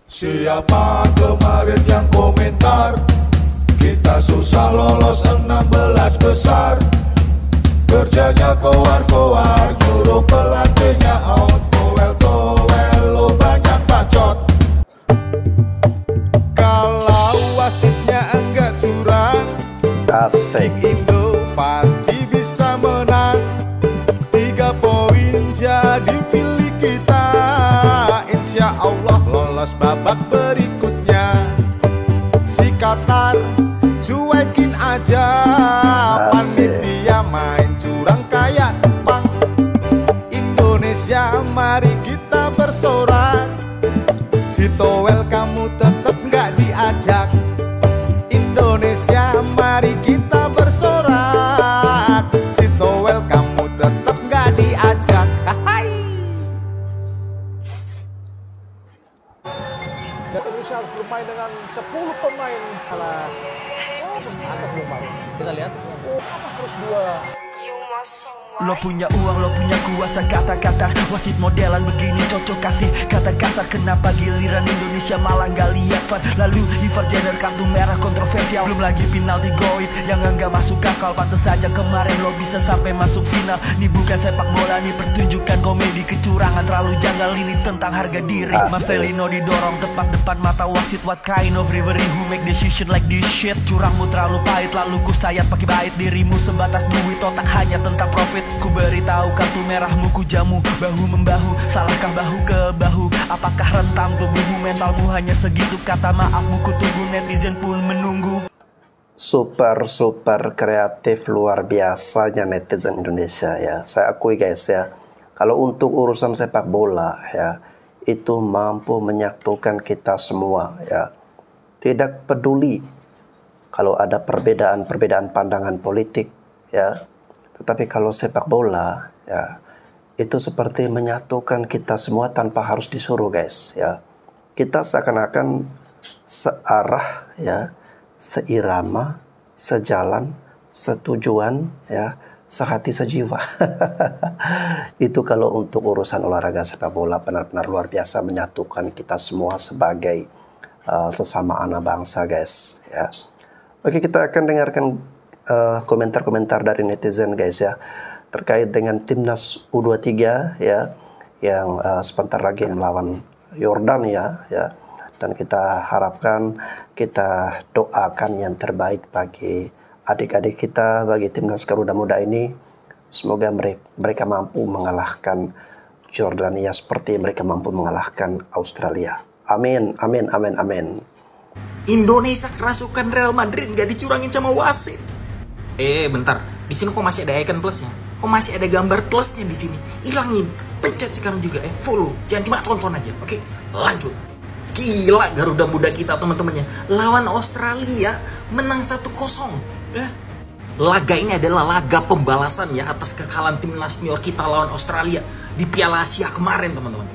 Siapa kemarin yang komentar kita susah lolos 16 besar, kerjanya koar-koar, nyuruh pelatihnya out, towel, lo banyak bacot. Kalau wasitnya enggak curang, Asik. Indo pasti bisa menang. 3 poin jadi milik kita, insya Allah lolos babak berikutnya. Si Qatar cuekin aja, panitia main curang kayak Jepang. Indonesia mari kita bersorak, si towel kamu tetep nggak diajak. Indonesia mari kita bersorak, si towel kamu tetep nggak diajak. Hai. Dan Indonesia harus bermain dengan 10 pemain atas bermain. Kita lihat. Apa harus 2? Lo punya uang, lo punya kuasa, kata-kata wasit modelan begini cocok kasih kata kasar. Kenapa giliran Indonesia malah gak lihat VAR? Lalu Ivar Jenner kartu merah kontroversial, belum lagi penalti goit yang enggak masuk akal. Pantes saja kemarin lo bisa sampai masuk final. Ini bukan sepak bola, ini pertunjukan komedi kecurangan terlalu janggal. Ini tentang harga diri. Marcelino didorong tepat depan mata wasit. What kind of referee who make decision like this shit? Curangmu terlalu pahit, lalu ku sayat pakai bait. Dirimu sebatas duit, otak hanya tentang profit. Ku beritahu kartu merahmu ku jamu, bahu membahu, salahkah bahu ke bahu? Apakah rentan tubuhmu, mentalmu hanya segitu? Kata maafmu ku tunggu, netizen pun menunggu. Super kreatif, luar biasanya netizen Indonesia ya. Saya akui guys ya, kalau untuk urusan sepak bola ya, itu mampu menyatukan kita semua ya. Tidak peduli kalau ada perbedaan pandangan politik ya. Tetapi kalau sepak bola ya, itu seperti menyatukan kita semua tanpa harus disuruh guys ya. Kita seakan-akan searah ya, seirama, sejalan, setujuan ya, sehati sejiwa. Itu kalau untuk urusan olahraga sepak bola benar-benar luar biasa menyatukan kita semua sebagai sesama anak bangsa guys ya. Oke, kita akan dengarkan komentar-komentar dari netizen guys ya, terkait dengan timnas U23 ya, yang sebentar lagi melawan Yordania ya. Dan kita harapkan, kita doakan yang terbaik bagi adik-adik kita, bagi timnas Garuda Muda ini. Semoga mereka mampu mengalahkan Yordania seperti mereka mampu mengalahkan Australia. Amin, amin, amin, amin. Indonesia kerasukan Real Madrid gak dicurangin sama wasit. Bentar, di sini kok masih ada icon plusnya? Kok masih ada gambar plusnya di sini? Hilangin, pencet sekarang juga, follow. Jangan cuma tonton aja, oke? Lanjut. Gila Garuda Muda kita teman-temannya, lawan Australia menang 1-0. Laga ini adalah laga pembalasan ya atas kekalahan timnas senior kita lawan Australia di Piala Asia kemarin teman-teman.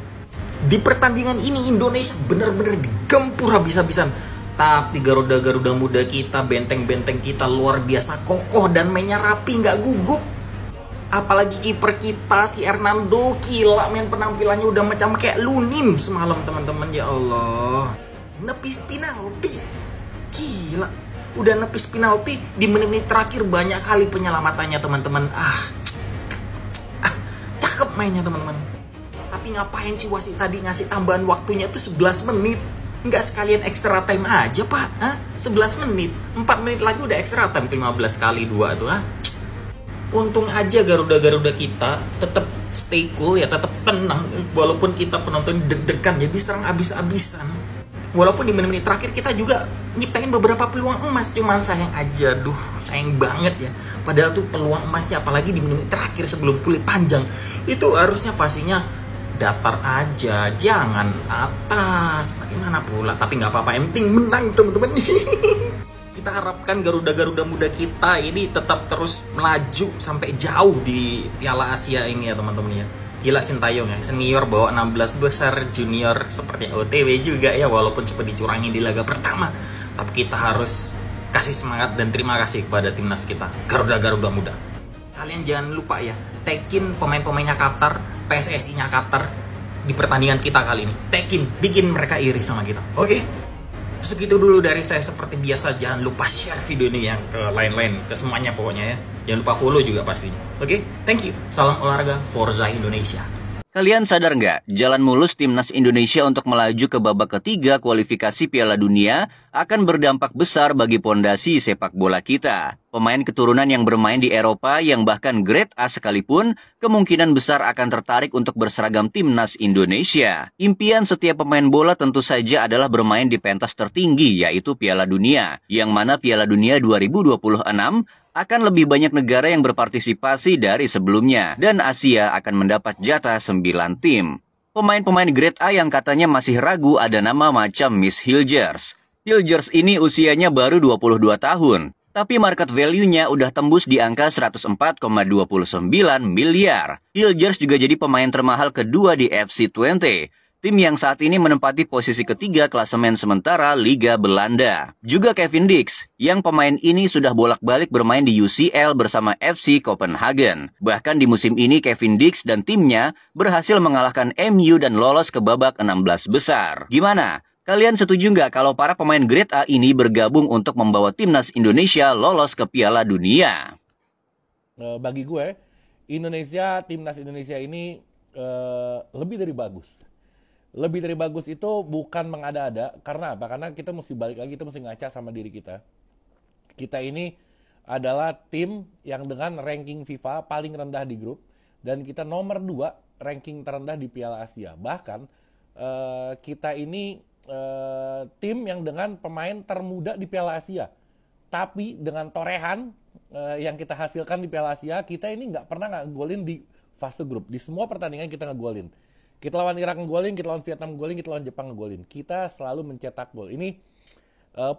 Di pertandingan ini Indonesia benar-benar digempur habis-habisan. Tapi Garuda Muda kita, benteng-benteng kita luar biasa kokoh dan mainnya rapi, nggak gugup. Apalagi kiper kita si Hernando, gila men, penampilannya udah macam kayak Lunin semalam teman-teman. Ya Allah, nepis penalti, gila, udah nepis penalti di menit-menit terakhir, banyak kali penyelamatannya teman-teman. Cakep mainnya teman-teman. Tapi ngapain sih wasit tadi ngasih tambahan waktunya tuh 11 menit? Nggak sekalian extra time aja pak, 11 menit, 4 menit lagi udah extra time, 15 kali 2 tuh. Untung aja Garuda kita tetap stay cool ya, tetap tenang. Walaupun kita penonton deg-degan ya, diserang abis-abisan. Walaupun di menit-menit terakhir kita juga nyiptain beberapa peluang emas, cuman sayang aja, sayang banget ya. Padahal tuh peluang emasnya, apalagi di menit-menit terakhir sebelum kulit panjang, itu harusnya pastinya datar aja, jangan atas. Bagaimana pula? Tapi nggak apa-apa, yang penting menang teman-teman. Kita harapkan Garuda Muda kita ini tetap terus melaju sampai jauh di Piala Asia ini ya teman-teman ya. Gila Sintayong ya, senior bawa 16 besar, junior seperti OTW juga ya, walaupun sempat dicurangi di laga pertama. Tapi kita harus kasih semangat dan terima kasih kepada timnas kita, Garuda Muda. Kalian jangan lupa ya, tagin pemain-pemainnya Qatar, PSSI-nya Qatar, di pertandingan kita kali ini. Bikin mereka iri sama kita. Oke? Segitu dulu dari saya. Seperti biasa, jangan lupa share video ini yang ke lain-lain, ke semuanya pokoknya ya. Jangan lupa follow juga pastinya. Oke? Thank you. Salam olahraga, Forza Indonesia. Kalian sadar nggak, jalan mulus timnas Indonesia untuk melaju ke babak ketiga kualifikasi Piala Dunia akan berdampak besar bagi pondasi sepak bola kita. Pemain keturunan yang bermain di Eropa yang bahkan grade A sekalipun kemungkinan besar akan tertarik untuk berseragam timnas Indonesia. Impian setiap pemain bola tentu saja adalah bermain di pentas tertinggi, yaitu Piala Dunia, yang mana Piala Dunia 2026 akan lebih banyak negara yang berpartisipasi dari sebelumnya, dan Asia akan mendapat jatah 9 tim. Pemain-pemain grade A yang katanya masih ragu ada nama macam Miss Hilgers. Hilgers ini usianya baru 22 tahun, tapi market value-nya udah tembus di angka 104,29 miliar. Hilgers juga jadi pemain termahal kedua di FC20, tim yang saat ini menempati posisi ketiga klasemen sementara Liga Belanda. Juga Kevin Dix, yang pemain ini sudah bolak-balik bermain di UCL bersama FC Copenhagen. Bahkan di musim ini Kevin Dix dan timnya berhasil mengalahkan MU dan lolos ke babak 16 besar. Gimana? Kalian setuju nggak kalau para pemain grade A ini bergabung untuk membawa timnas Indonesia lolos ke Piala Dunia? Bagi gue, timnas Indonesia ini lebih dari bagus. Lebih dari bagus itu bukan mengada-ada. Karena apa? Karena kita mesti balik lagi, kita mesti ngaca sama diri kita. Kita ini adalah tim yang dengan ranking FIFA paling rendah di grup. Dan kita nomor 2 ranking terendah di Piala Asia. Bahkan kita ini tim yang dengan pemain termuda di Piala Asia. Tapi dengan torehan yang kita hasilkan di Piala Asia, kita ini nggak pernah ngegolin di fase grup. Di semua pertandingan kita ngegolin. Kita lawan Irak ngegolin, kita lawan Vietnam ngegolin, kita lawan Jepang ngegolin. Kita selalu mencetak gol. Ini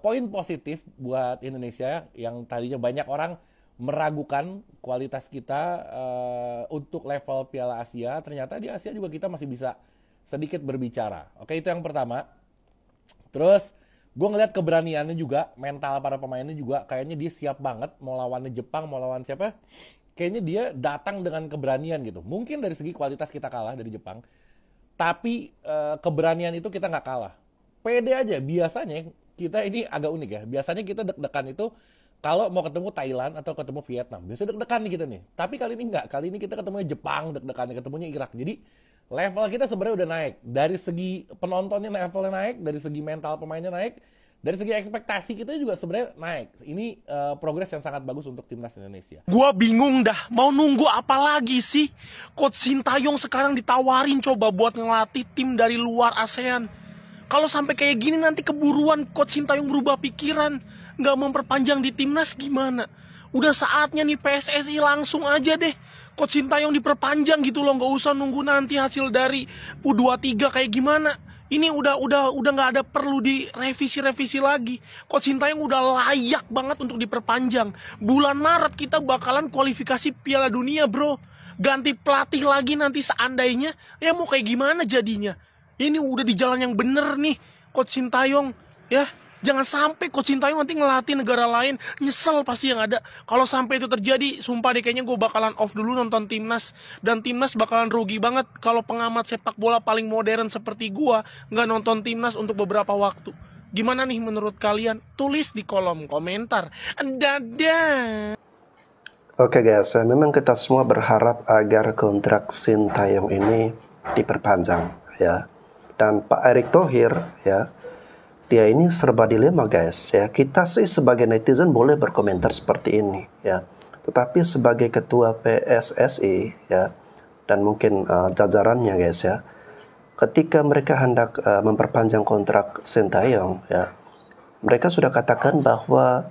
poin positif buat Indonesia yang tadinya banyak orang meragukan kualitas kita untuk level Piala Asia. Ternyata di Asia juga kita masih bisa sedikit berbicara. Oke, itu yang pertama. Terus gue ngeliat keberaniannya juga, mental para pemainnya juga. Kayaknya dia siap banget mau lawannya Jepang, mau lawan siapa. Kayaknya dia datang dengan keberanian gitu. Mungkin dari segi kualitas kita kalah dari Jepang. Tapi keberanian itu kita nggak kalah. Pede aja. Biasanya kita ini agak unik ya. Biasanya kita deg-degan itu kalau mau ketemu Thailand atau ketemu Vietnam. Biasanya deg-degan nih kita nih. Tapi kali ini nggak. Kali ini kita ketemunya Jepang deg-degan. Ketemunya Irak. Jadi level kita sebenarnya udah naik. Dari segi penontonnya levelnya naik. Dari segi mental pemainnya naik. Dari segi ekspektasi kita juga sebenarnya naik. Ini progres yang sangat bagus untuk timnas Indonesia. Gua bingung dah, mau nunggu apa lagi sih? Coach Sintayong sekarang ditawarin coba buat ngelatih tim dari luar ASEAN. Kalau sampai kayak gini nanti keburuan Coach Sintayong berubah pikiran, nggak memperpanjang di timnas gimana? Udah saatnya nih PSSI langsung aja deh Coach Sintayong diperpanjang gitu loh, nggak usah nunggu nanti hasil dari U23 kayak gimana. Ini udah nggak ada perlu direvisi lagi. Coach Sintayong udah layak banget untuk diperpanjang. Bulan Maret kita bakalan kualifikasi Piala Dunia, bro. Ganti pelatih lagi nanti seandainya, ya mau kayak gimana jadinya? Ini udah di jalan yang bener nih, Coach Sintayong, ya. Jangan sampai Coach Sintayong nanti ngelatih negara lain, nyesel pasti yang ada. Kalau sampai itu terjadi, sumpah deh kayaknya gue bakalan off dulu nonton timnas. Dan timnas bakalan rugi banget kalau pengamat sepak bola paling modern seperti gue nggak nonton timnas untuk beberapa waktu. Gimana nih menurut kalian? Tulis di kolom komentar. Dadah. Oke guys, memang kita semua berharap agar kontrak Sintayong ini diperpanjang ya. Dan Pak Erick Thohir ya, dia ini serba dilema guys ya. Kita sih sebagai netizen boleh berkomentar seperti ini ya, tetapi sebagai ketua PSSI ya, dan mungkin jajarannya guys ya, ketika mereka hendak memperpanjang kontrak Sintayong ya, mereka sudah katakan bahwa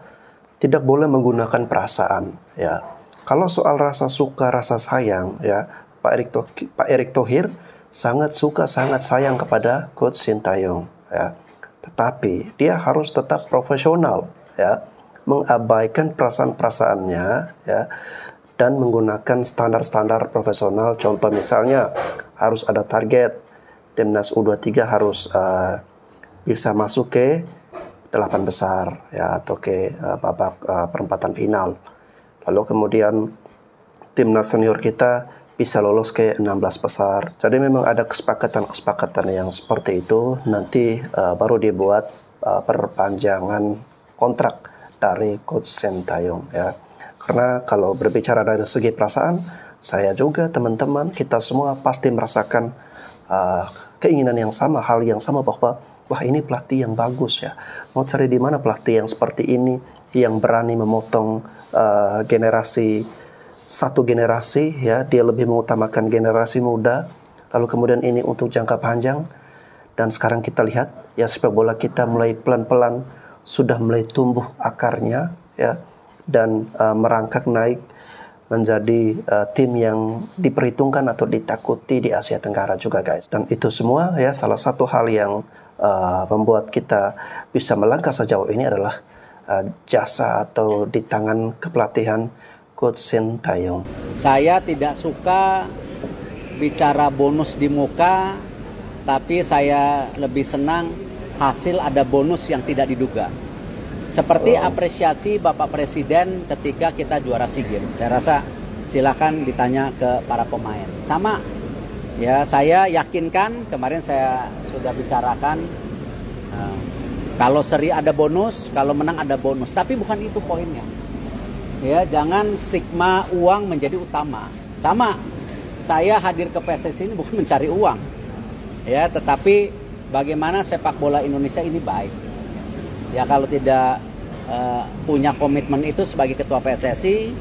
tidak boleh menggunakan perasaan ya. Kalau soal rasa suka rasa sayang ya, Pak Erick Thohir sangat suka sangat sayang kepada Coach Sintayong ya. Tetapi dia harus tetap profesional ya, mengabaikan perasaan-perasaannya ya, dan menggunakan standar-standar profesional. Contoh misalnya harus ada target timnas U23 harus bisa masuk ke 8 besar ya, atau ke babak perempatan final. Lalu kemudian timnas senior kita bisa lolos ke 16 besar. Jadi memang ada kesepakatan-kesepakatan yang seperti itu. Nanti baru dibuat perpanjangan kontrak dari Coach Sintayong ya. Karena kalau berbicara dari segi perasaan, saya juga teman-teman kita semua pasti merasakan keinginan yang sama, hal yang sama bahwa wah ini pelatih yang bagus ya. Mau cari di mana pelatih yang seperti ini yang berani memotong satu generasi ya, dia lebih mengutamakan generasi muda, lalu kemudian ini untuk jangka panjang. Dan sekarang kita lihat ya sepak bola kita mulai pelan-pelan sudah mulai tumbuh akarnya ya, dan merangkak naik menjadi tim yang diperhitungkan atau ditakuti di Asia Tenggara juga guys. Dan itu semua ya salah satu hal yang membuat kita bisa melangkah sejauh ini adalah jasa atau di tangan kepelatihan Coach Sintayong. Saya tidak suka bicara bonus di muka, tapi saya lebih senang hasil ada bonus yang tidak diduga. Seperti apresiasi Bapak Presiden ketika kita juara SEA Games. Saya rasa silakan ditanya ke para pemain. Sama, ya saya yakinkan kemarin saya sudah bicarakan kalau seri ada bonus, kalau menang ada bonus. Tapi bukan itu poinnya. Ya, jangan stigma uang menjadi utama. Sama, saya hadir ke PSSI ini bukan mencari uang. Ya, tetapi bagaimana sepak bola Indonesia ini baik. Ya, kalau tidak punya komitmen itu sebagai ketua PSSI,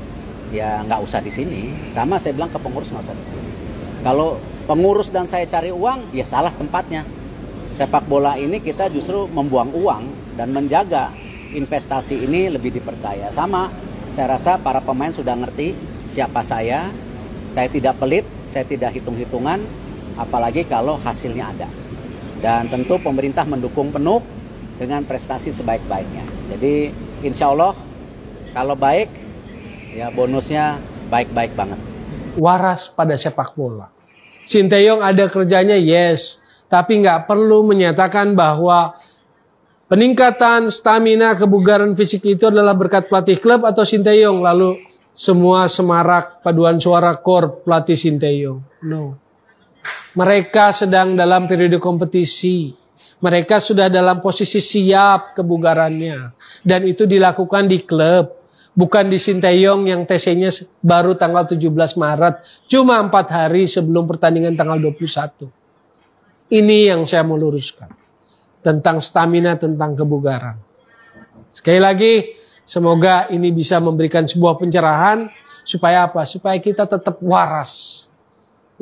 ya nggak usah di sini. Sama saya bilang ke pengurus nggak usah di sini. Kalau pengurus dan saya cari uang, ya salah tempatnya. Sepak bola ini kita justru membuang uang dan menjaga investasi ini lebih dipercaya. Sama, saya rasa para pemain sudah ngerti siapa saya tidak pelit, saya tidak hitung-hitungan, apalagi kalau hasilnya ada. Dan tentu pemerintah mendukung penuh dengan prestasi sebaik-baiknya. Jadi insya Allah kalau baik, ya bonusnya baik-baik banget. Waras pada sepak bola. Sintayong ada kerjanya, yes. Tapi nggak perlu menyatakan bahwa peningkatan stamina kebugaran fisik itu adalah berkat pelatih klub atau Sintayong. Lalu semua semarak paduan suara kor pelatih Sintayong. No. Mereka sedang dalam periode kompetisi. Mereka sudah dalam posisi siap kebugarannya. Dan itu dilakukan di klub. Bukan di Sintayong yang TC-nya baru tanggal 17 Maret. Cuma 4 hari sebelum pertandingan tanggal 21. Ini yang saya mau luruskan. Tentang stamina, tentang kebugaran. Sekali lagi, semoga ini bisa memberikan sebuah pencerahan. Supaya apa? Supaya kita tetap waras.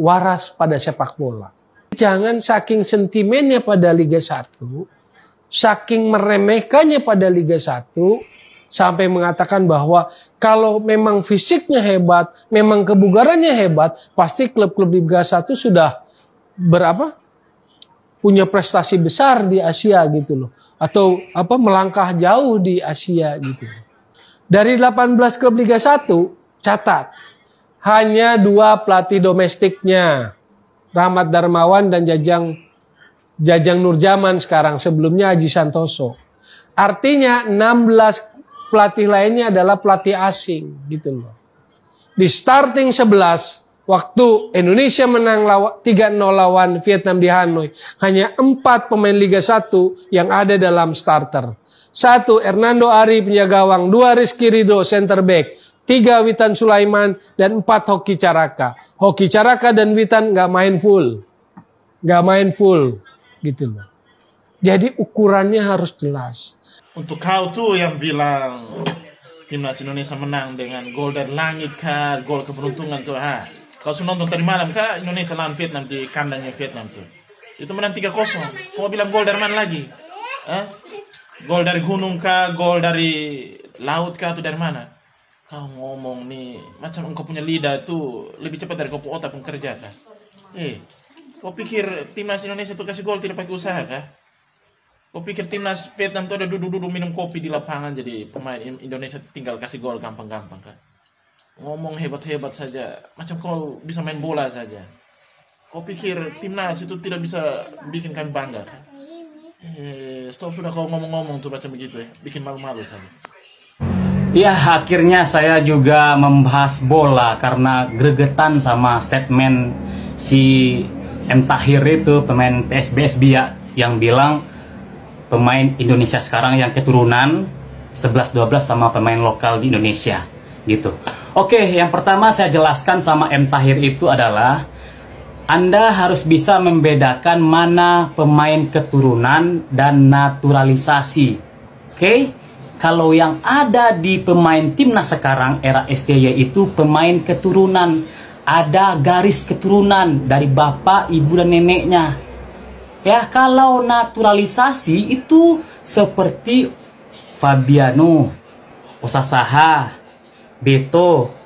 Waras pada sepak bola. Jangan saking sentimennya pada Liga 1, saking meremehkannya pada Liga 1, sampai mengatakan bahwa kalau memang fisiknya hebat, memang kebugarannya hebat, pasti klub-klub Liga 1 sudah punya prestasi besar di Asia gitu loh. Atau melangkah jauh di Asia gitu. Dari 18 klub Liga 1, catat, hanya 2 pelatih domestiknya. Rahmat Darmawan dan Jajang Nurjaman sekarang, sebelumnya Haji Santoso. Artinya 16 pelatih lainnya adalah pelatih asing gitu loh. Di starting 11, waktu Indonesia menang 3-0 lawan Vietnam di Hanoi, hanya 4 pemain Liga 1 yang ada dalam starter. 1 Hernando Ari penjaga gawang, 2 Rizky Ridho center back, 3 Witan Sulaiman, dan 4 Hoki Caraka. Hoki Caraka dan Witan nggak main full. Nggak main full gitu loh. Jadi ukurannya harus jelas. Untuk kau tuh yang bilang timnas Indonesia menang dengan gol dari langit kah, gol keberuntungan tuh, kau sudah nonton tadi malam kah Indonesia lawan Vietnam di kandangnya Vietnam tuh. Itu menang 3-0. Kau bilang gol dari mana lagi? Gol dari gunung kah, gol dari laut kah, atau dari mana? Kau ngomong nih, macam engkau punya lidah tuh lebih cepat dari kau punya otak bekerja kah? Kau pikir timnas Indonesia tuh kasih gol tidak pakai usaha kah? Kau pikir timnas Vietnam tuh ada duduk-duduk minum kopi di lapangan, jadi pemain Indonesia tinggal kasih gol gampang-gampang kah? Ngomong hebat-hebat saja, macam kau bisa main bola saja. Kau pikir timnas itu tidak bisa bikin kami bangga kan? Stop sudah kau ngomong-ngomong tuh macam begitu ya, bikin malu-malu saja. Ya, akhirnya saya juga membahas bola karena gregetan sama statement si M. Tahir itu, pemain PSBS Biak, yang bilang pemain Indonesia sekarang yang keturunan 11-12 sama pemain lokal di Indonesia gitu. Oke, yang pertama saya jelaskan sama M. Tahir itu adalah Anda harus bisa membedakan mana pemain keturunan dan naturalisasi. Oke? Kalau yang ada di pemain timnas sekarang era STY itu pemain keturunan, ada garis keturunan dari bapak, ibu dan neneknya. Ya, kalau naturalisasi itu seperti Fabiano, Osasaha, Beto,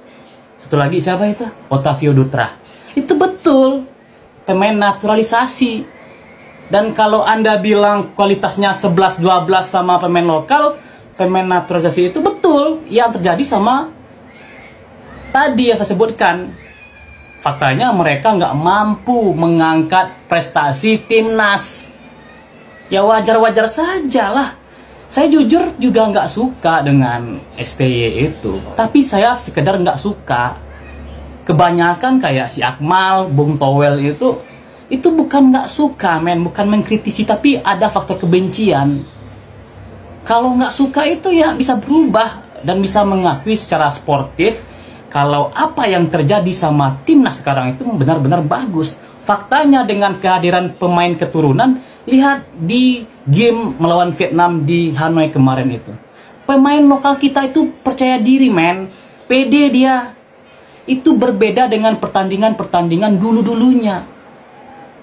satu lagi siapa itu? Otavio Dutra. Itu betul pemain naturalisasi. Dan kalau Anda bilang kualitasnya 11-12 sama pemain lokal, pemain naturalisasi itu betul yang terjadi sama tadi yang saya sebutkan. Faktanya mereka nggak mampu mengangkat prestasi timnas. Ya wajar-wajar saja lah. Saya jujur juga nggak suka dengan STY itu. Tapi saya sekedar nggak suka. Kebanyakan kayak si Akmal, Bung Towel itu bukan nggak suka, bukan mengkritisi, tapi ada faktor kebencian. Kalau nggak suka itu ya bisa berubah dan bisa mengakui secara sportif kalau apa yang terjadi sama timnas sekarang itu benar-benar bagus. Faktanya dengan kehadiran pemain keturunan, lihat di game melawan Vietnam di Hanoi kemarin itu. Pemain lokal kita itu percaya diri, pede dia. Itu berbeda dengan pertandingan-pertandingan dulu-dulunya.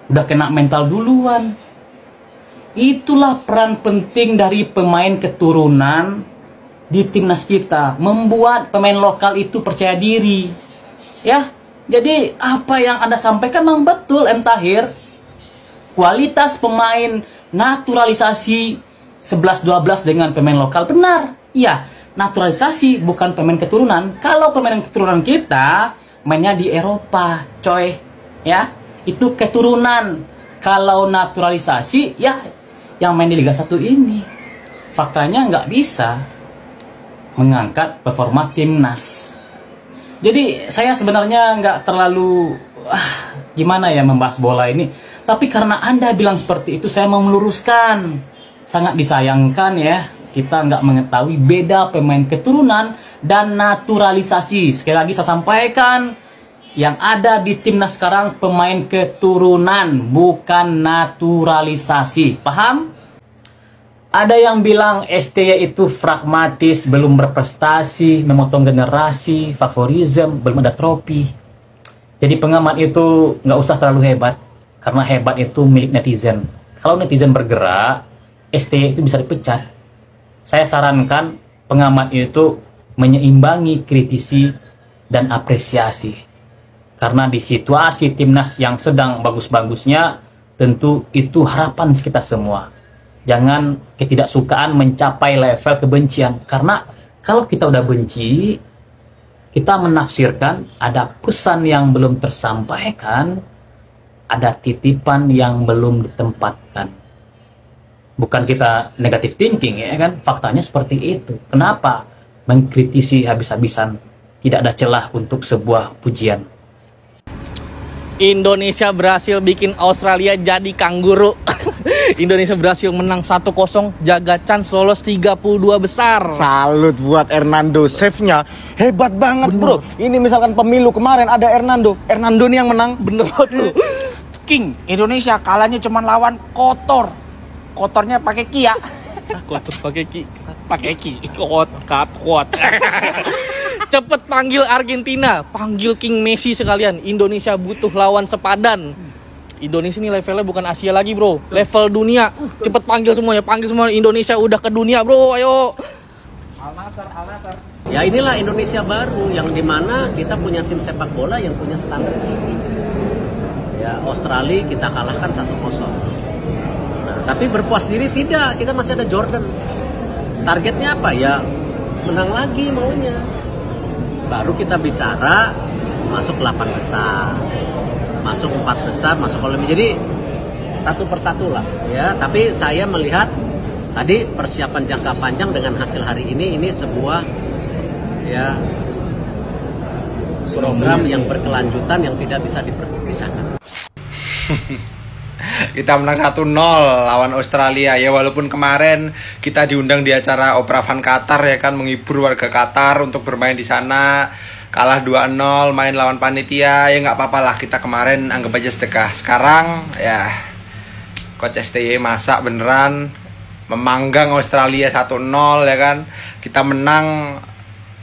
Udah kena mental duluan. Itulah peran penting dari pemain keturunan di timnas kita, membuat pemain lokal itu percaya diri. Ya, jadi apa yang Anda sampaikan memang betul, M. Tahir. Kualitas pemain naturalisasi 11-12 dengan pemain lokal benar. Ya, naturalisasi bukan pemain keturunan. Kalau pemain keturunan kita mainnya di Eropa, coy. Ya, itu keturunan. Kalau naturalisasi, ya yang main di Liga 1 ini faktanya nggak bisa mengangkat performa timnas. Jadi saya sebenarnya nggak terlalu gimana ya membahas bola ini, tapi karena Anda bilang seperti itu saya mau meluruskan. Sangat disayangkan ya kita nggak mengetahui beda pemain keturunan dan naturalisasi. Sekali lagi saya sampaikan, yang ada di timnas sekarang pemain keturunan, bukan naturalisasi. Paham? Ada yang bilang STY itu pragmatis, belum berprestasi, memotong generasi, favorisme, belum ada trofi. Jadi pengamat itu nggak usah terlalu hebat, karena hebat itu milik netizen. Kalau netizen bergerak, STY itu bisa dipecat. Saya sarankan pengamat itu menyeimbangi kritisi dan apresiasi. Karena di situasi timnas yang sedang bagus-bagusnya, tentu itu harapan kita semua. Jangan ketidaksukaan mencapai level kebencian. Karena kalau kita udah benci, kita menafsirkan ada pesan yang belum tersampaikan, ada titipan yang belum ditempatkan. Bukan kita negatif thinking ya kan, faktanya seperti itu. Kenapa mengkritisi habis-habisan? Tidak ada celah untuk sebuah pujian. Indonesia berhasil bikin Australia jadi kangguru. Indonesia berhasil menang 1-0, jaga chance lolos 32 besar. Salut buat Hernando, save-nya hebat banget. Bener. Bro. Ini misalkan pemilu kemarin ada Hernando nih yang menang. Bener tuh. King, Indonesia kalahnya cuma lawan kotor. Kotornya pakai ki ya. Kotor pakai ki. Kuat. Cepet panggil Argentina, panggil King Messi sekalian. Indonesia butuh lawan sepadan. Indonesia ini levelnya bukan Asia lagi bro, level dunia. Cepet panggil semuanya, Indonesia udah ke dunia bro, ayo. Al-Nassr. Ya inilah Indonesia baru yang dimana kita punya tim sepak bola yang punya standar tinggi. Ya Australia kita kalahkan 1-0. Nah, tapi berpuas diri tidak, kita masih ada Jordan. Targetnya apa ya? Menang lagi maunya. Baru kita bicara masuk 8 besar, masuk 4 besar, masuk Olimpiade. Jadi satu persatu lah ya. Tapi saya melihat tadi persiapan jangka panjang dengan hasil hari ini sebuah ya program yang berkelanjutan yang tidak bisa dipisahkan. Kita menang 1-0 lawan Australia ya, walaupun kemarin kita diundang di acara Opera Van Qatar ya kan, menghibur warga Qatar untuk bermain di sana, kalah 2-0 main lawan panitia ya, nggak apa-apa lah, kita kemarin anggap aja sedekah. Sekarang ya Coach STY masak beneran, memanggang Australia 1-0 ya kan, kita menang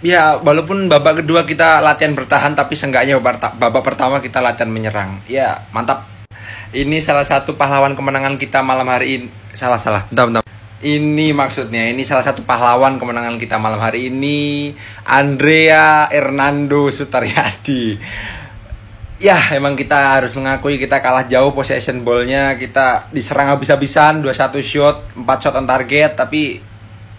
ya, walaupun babak kedua kita latihan bertahan, tapi seenggaknya babak pertama kita latihan menyerang ya, mantap. Ini salah satu pahlawan kemenangan kita malam hari ini. Bentar. Ini maksudnya, ini salah satu pahlawan kemenangan kita malam hari ini, Andrea Hernando Sutaryadi. Ya, emang kita harus mengakui kita kalah jauh possession ball-nya, kita diserang habis-habisan, 21 shot, 4 shot on target, tapi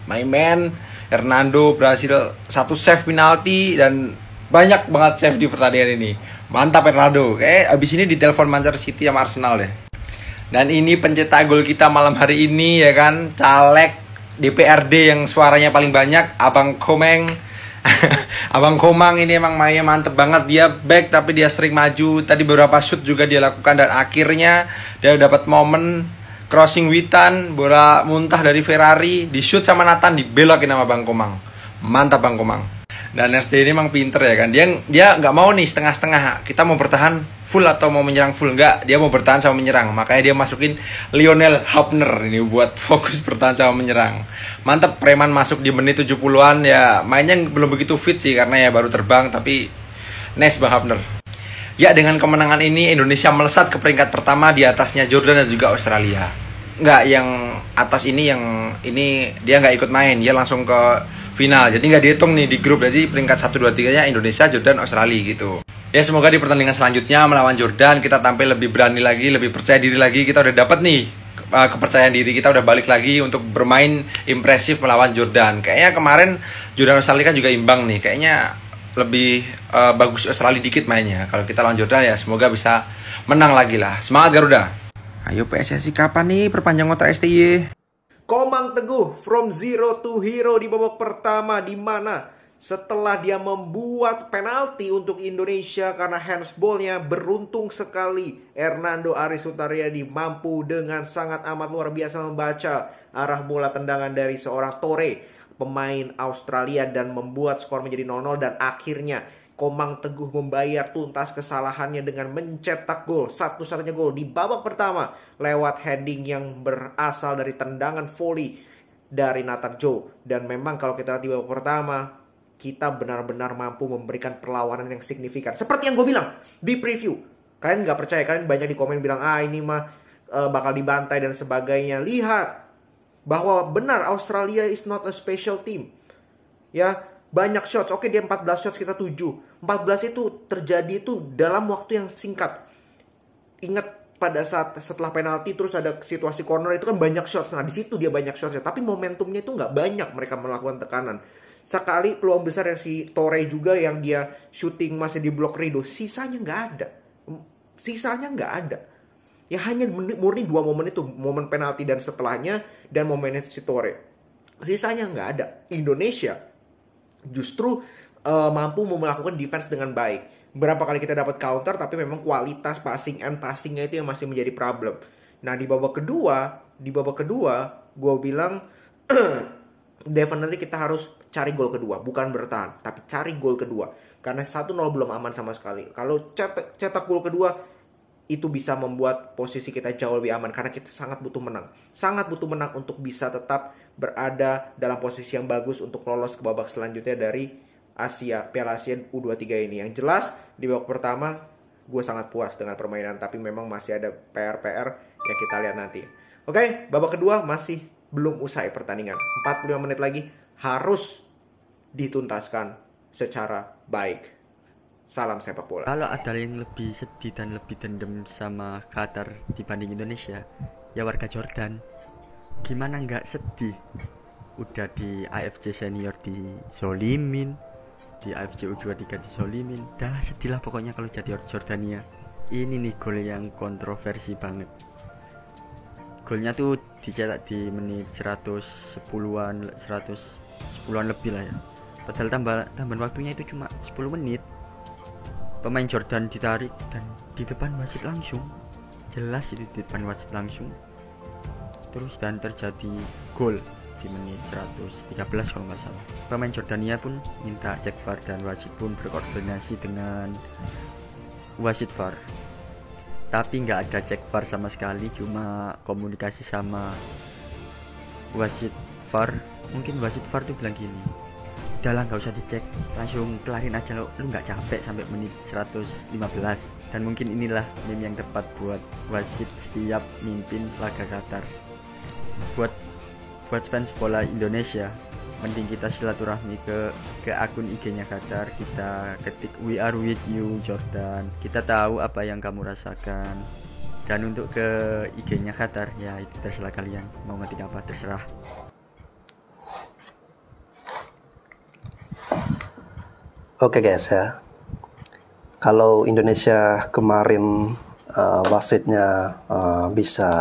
my man Hernando berhasil 1 save penalti dan banyak banget save di pertandingan ini. Mantap Hernando. Abis ini ditelepon Manchester City sama Arsenal deh. Dan ini pencetak gol kita malam hari ini ya kan, caleg DPRD yang suaranya paling banyak, Abang Komeng. Abang Komang ini emang mainnya mantep banget. Dia back tapi dia sering maju. Tadi beberapa shoot juga dia lakukan, dan akhirnya dia dapat momen crossing Witan, bola muntah dari Ferrari, di shoot sama Nathan, dibelokin sama Bang Komang. Mantap Bang Komang. Dan RT ini emang pinter ya kan, dia nggak mau nih setengah-setengah, kita mau bertahan full atau mau menyerang full, nggak, dia mau bertahan sama menyerang, makanya dia masukin Lionel Hapner ini buat fokus bertahan sama menyerang. Mantep, preman masuk di menit 70-an ya, mainnya belum begitu fit sih karena ya baru terbang, tapi nice Bang Hapner. Ya, dengan kemenangan ini Indonesia melesat ke peringkat pertama di atasnya Jordan dan juga Australia. Nggak, yang atas ini, yang ini dia nggak ikut main, dia langsung ke final, jadi nggak dihitung nih di grup. Jadi peringkat 1, 2, 3 nya Indonesia, Jordan, Australia gitu. Ya, semoga di pertandingan selanjutnya melawan Jordan kita tampil lebih berani lagi, lebih percaya diri lagi. Kita udah dapat nih kepercayaan diri, kita udah balik lagi untuk bermain impresif melawan Jordan. Kayaknya kemarin Jordan Australia kan juga imbang nih, kayaknya lebih bagus Australia dikit mainnya. Kalau kita lawan Jordan ya semoga bisa menang lagi lah. Semangat Garuda. Ayo PSSI kapan nih perpanjang kontrak STY? Komang Teguh from zero to hero di babak pertama, di mana setelah dia membuat penalti untuk Indonesia karena handsballnya beruntung sekali, Hernando Aris Sutaryadi mampu dengan sangat amat luar biasa membaca arah bola tendangan dari seorang Torre, pemain Australia, dan membuat skor menjadi 0-0. Dan akhirnya Komang Teguh membayar tuntas kesalahannya dengan mencetak gol, satu-satunya gol di babak pertama lewat heading yang berasal dari tendangan volley dari Nathan Joe. Dan memang kalau kita lihat di babak pertama, kita benar-benar mampu memberikan perlawanan yang signifikan. Seperti yang gue bilang di preview, kalian nggak percaya, kalian banyak di komen bilang ini mah bakal dibantai dan sebagainya. Lihat bahwa benar Australia is not a special team. Ya, banyak shots, oke dia 14 shots, kita 7. 14 itu terjadi itu dalam waktu yang singkat. Ingat pada saat setelah penalti terus ada situasi corner, itu kan banyak shots. Nah di situ dia banyak shotsnya, tapi momentumnya itu nggak banyak mereka melakukan tekanan. Sekali peluang besar yang si Torre juga yang dia shooting masih di blok Rido, sisanya nggak ada. Sisanya nggak ada. Ya hanya murni 2 momen itu, momen penalti dan setelahnya, dan momen si Torre. Sisanya nggak ada. Indonesia justru mampu melakukan defense dengan baik. Berapa kali kita dapat counter, tapi memang kualitas passing and passingnya itu yang masih menjadi problem. Nah di babak kedua gue bilang definitely kita harus cari gol kedua, bukan bertahan, tapi cari gol kedua. Karena 1-0 belum aman sama sekali. Kalau cetak gol kedua, itu bisa membuat posisi kita jauh lebih aman, karena kita sangat butuh menang. Sangat butuh menang untuk bisa tetap berada dalam posisi yang bagus untuk lolos ke babak selanjutnya dari Piala Asia U23 ini. Yang jelas di babak pertama gue sangat puas dengan permainan, tapi memang masih ada PR-PR yang kita lihat nanti. Oke, babak kedua masih belum usai pertandingan. 45 menit lagi harus dituntaskan secara baik. Salam sepak bola. Kalau ada yang lebih sedih dan lebih dendam sama Qatar dibanding Indonesia, ya warga Jordan. Gimana nggak sedih? Udah di AFC senior dizolimin, di AFC U23 dizolimin, dah sedih lah pokoknya kalau jadi Jordania. Ini nih gol yang kontroversi banget. Golnya tuh dicetak di menit 110-an lebih lah ya. Padahal tambahan waktunya itu cuma 10 menit. Pemain Jordan ditarik dan di depan wasit langsung. Jelas itu di depan wasit langsung. Terus dan terjadi gol di menit 113 kalau nggak salah. Pemain Jordania pun minta cek VAR dan wasit pun berkoordinasi dengan wasit VAR. Tapi nggak ada cek VAR sama sekali, cuma komunikasi sama wasit VAR. Mungkin wasit VAR tuh bilang gini, udah lah nggak usah dicek, langsung kelarin aja, lu nggak capek sampai menit 115. Dan mungkin inilah meme yang tepat buat wasit setiap mimpin laga Qatar. Buat fans bola Indonesia, mending kita silaturahmi ke akun IG-nya Qatar, kita ketik "We are with you Jordan", kita tahu apa yang kamu rasakan. Dan untuk ke IG-nya Qatar, ya itu terserah kalian mau ngetik apa, terserah. Oke guys ya, kalau Indonesia kemarin wasitnya bisa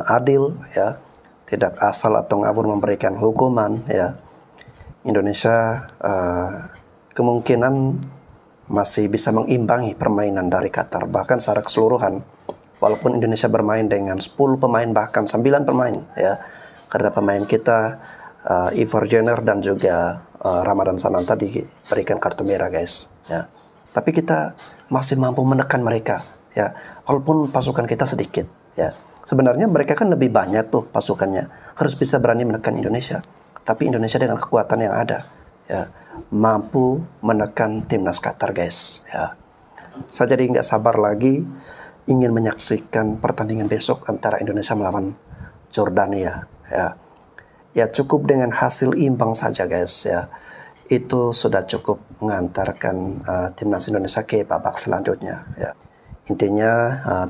adil ya, tidak asal atau ngawur memberikan hukuman ya, Indonesia kemungkinan masih bisa mengimbangi permainan dari Qatar, bahkan secara keseluruhan. Walaupun Indonesia bermain dengan 10 pemain bahkan 9 pemain ya, karena pemain kita Ivar Jenner dan juga Ramadan Sananta diberikan kartu merah guys ya, tapi kita masih mampu menekan mereka ya, walaupun pasukan kita sedikit ya. Sebenarnya mereka kan lebih banyak tuh pasukannya, harus bisa berani menekan Indonesia. Tapi Indonesia dengan kekuatan yang ada ya, mampu menekan timnas Qatar guys ya. Saya jadi nggak sabar lagi ingin menyaksikan pertandingan besok antara Indonesia melawan Jordania ya. Ya cukup dengan hasil imbang saja guys ya, itu sudah cukup mengantarkan timnas Indonesia ke babak selanjutnya ya. Intinya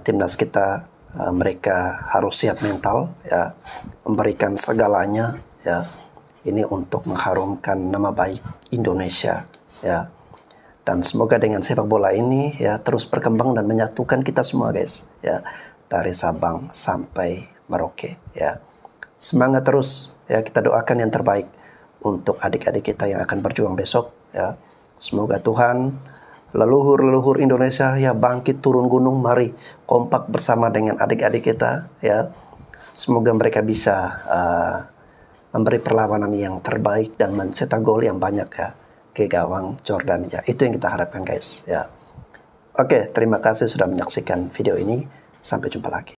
timnas kita, mereka harus siap mental ya, memberikan segalanya ya, ini untuk mengharumkan nama baik Indonesia ya. Dan semoga dengan sepak bola ini ya terus berkembang dan menyatukan kita semua guys ya, dari Sabang sampai Merauke ya. Semangat terus ya, kita doakan yang terbaik untuk adik-adik kita yang akan berjuang besok ya. Semoga Tuhan, leluhur Indonesia ya bangkit turun gunung, mari kompak bersama dengan adik-adik kita ya. Semoga mereka bisa memberi perlawanan yang terbaik dan mencetak gol yang banyak ya ke gawang Jordania. Itu yang kita harapkan guys ya. Oke, terima kasih sudah menyaksikan video ini. Sampai jumpa lagi.